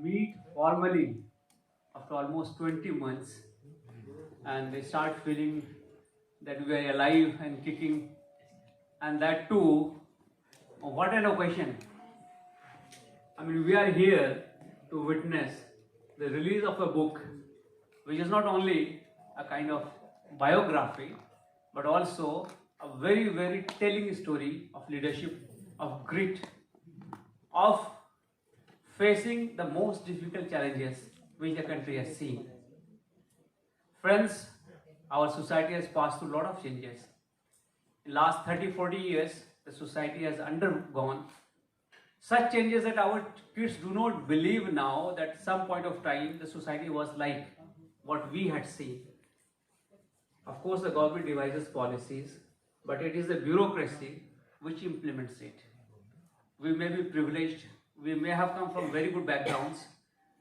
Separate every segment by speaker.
Speaker 1: meet formally after almost 20 months, and they start feeling that we are alive and kicking, and that too, what an occasion. I mean, we are here to witness the release of a book which is not only a kind of biography but also a very, very telling story of leadership, of grit, of facing the most difficult challenges which the country has seen. Friends, our society has passed through a lot of changes. In last 30-40 years, the society has undergone such changes that our kids do not believe now that some point of time the society was like what we had seen. Of course, the government devises policies, but it is the bureaucracy which implements it. We may be privileged, we may have come from very good backgrounds,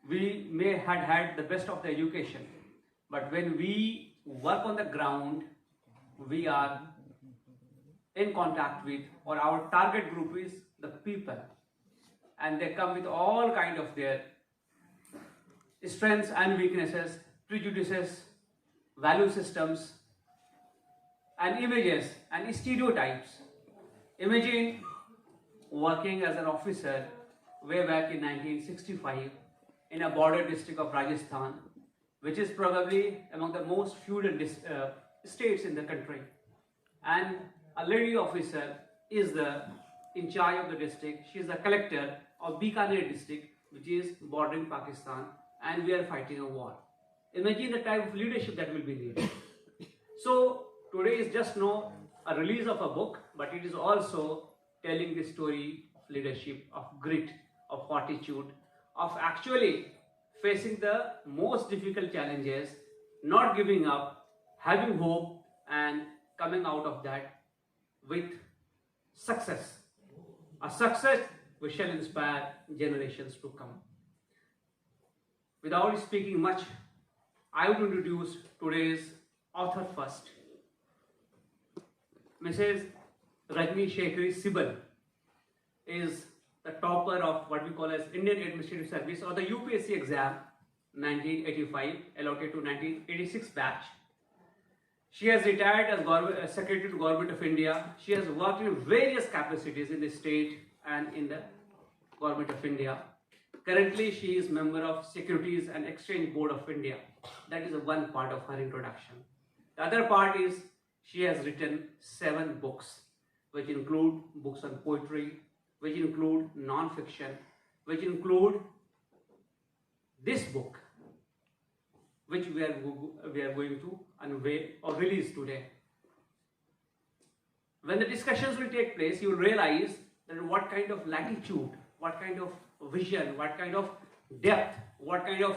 Speaker 1: we may have had the best of the education, but when we work on the ground, we are in contact with, or our target group is the people, and they come with all kind of their strengths and weaknesses, prejudices, value systems, and images and stereotypes. Imagine working as an officer way back in 1965 in a border district of Rajasthan, which is probably among the most feudal states in the country, and a lady officer is in charge of the district. She is the collector of Bikaner district, which is bordering Pakistan, and we are fighting a war. Imagine the type of leadership that will be needed. So today is just not a release of a book, but it is also telling the story of leadership, of grit, of fortitude, of actually facing the most difficult challenges, not giving up, having hope, and coming out of that with success. A success which shall inspire generations to come. Without speaking much, I would introduce today's author first. Mrs. Rajni Shekhri Sibal is the topper of what we call as Indian Administrative Service or the UPSC exam 1985 allotted to 1986 batch. She has retired as Secretary to Government of India. She has worked in various capacities in the state and in the Government of India. Currently, she is member of Securities and Exchange Board of India. That is one part of her introduction. The other part is she has written 7 books, which include books on poetry, which include non-fiction, which include this book, which we are going to unveil or release today. When the discussions will take place, you will realize that what kind of latitude, what kind of vision, what kind of depth, what kind of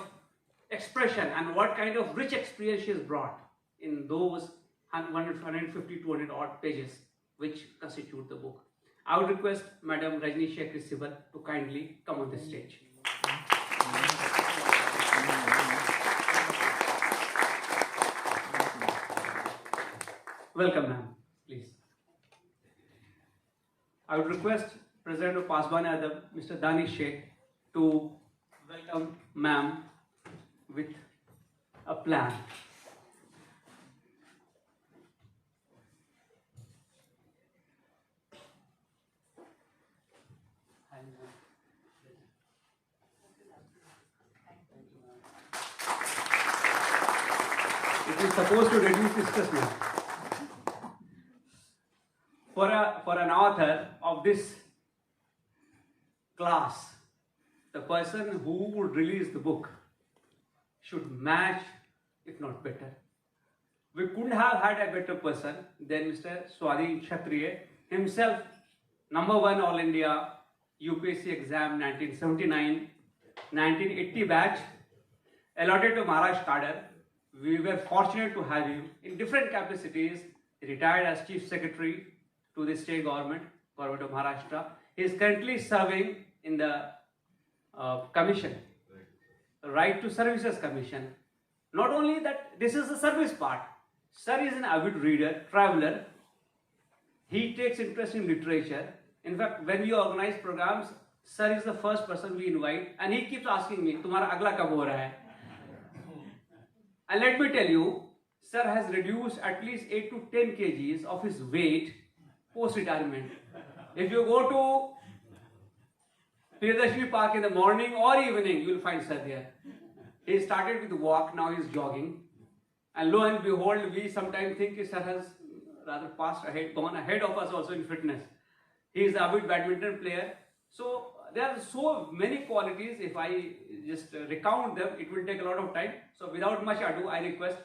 Speaker 1: expression, and what kind of rich experience she has brought in those 150, 200 odd pages which constitute the book. I would request Madam Rajni Shekhri Sibal to kindly come on the stage. Welcome, ma'am, please. I would request President of Pasban Adab, Mr. Danish Sheikh, to welcome ma'am with a plan. It is supposed to reduce stress now. For an author of this class, the person who would release the book should match, if not better. We couldn't have had a better person than Mr. Swadhin Kshatriya himself, #1 All India UPSC exam 1979, 1980 batch, allotted to Maharashtra cadre. We were fortunate to have him in different capacities. He retired as Chief Secretary to the state government of Maharashtra. He is currently serving in the commission, Right to Services Commission. Not only that, this is the service part. Sir is an avid reader, traveler. He takes interest in literature. In fact, when we organize programs, sir is the first person we invite, and he keeps asking me, "तुम्हारा अगला कब हो रहा है?" And let me tell you, sir has reduced at least 8 to 10 kgs of his weight post-retirement. If you go to Priyadarshini Park in the morning or evening, you will find sir there. He started with walk, now he is jogging. And lo and behold, we sometimes think sir has rather gone ahead of us also in fitness. He is an avid badminton player. So there are so many qualities. If I just recount them, it will take a lot of time. So without much ado, I request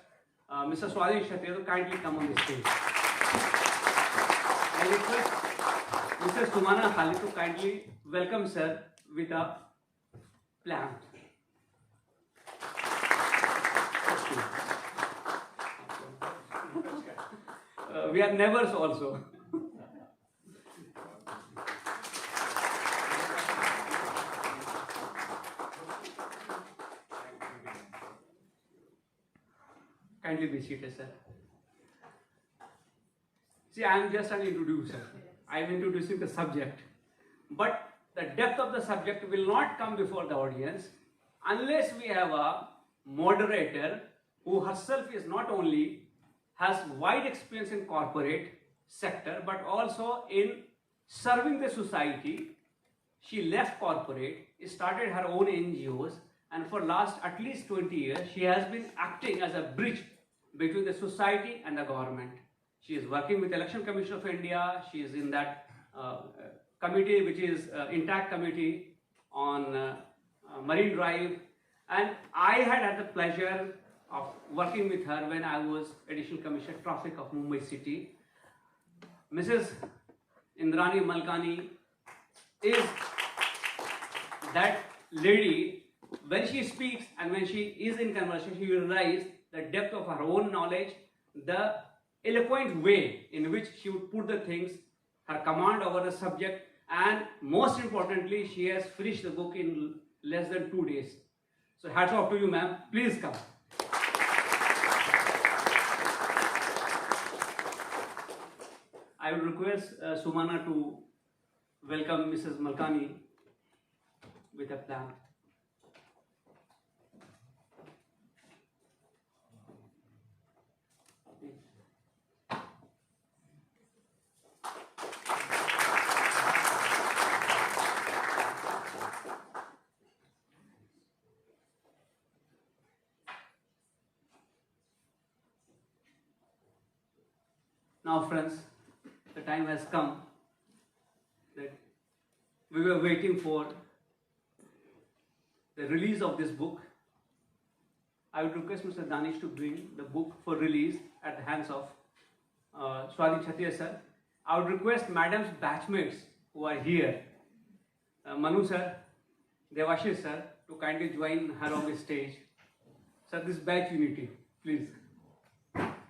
Speaker 1: Mr. Swadhin Kshatriya to kindly come on the stage. I request Mr. Sumana Hali to kindly welcome sir with a plant. We are neighbors also. Kindly be seated, sir. See, I am just an introducer. I am introducing the subject. But the depth of the subject will not come before the audience unless we have a moderator who herself is not only has wide experience in corporate sector but also in serving the society. She left corporate, started her own NGOs, and for last at least 20 years she has been acting as a bridge between the society and the government. She is working with Election Commission of India. She is in that committee which is intact committee on Marine Drive, and I had the pleasure of working with her when I was Additional Commissioner Traffic of Mumbai City. Mrs. Indrani Malkani is that lady. When she speaks and when she is in conversation, you realize the depth of her own knowledge, the eloquent way in which she would put the things, her command over the subject, and most importantly, she has finished the book in less than 2 days. So hats off to you, ma'am. Please come. I will request Sumana to welcome Mrs. Malkani with a plant. Now, friends, the time has come that we were waiting for the release of this book. I would request Mr. Danish to bring the book for release at the hands of Swadhin Kshatriya sir. I would request madam's batchmates who are here, Manu sir, Devashish sir, to kindly join her on the stage. Sir, this batch unity, please.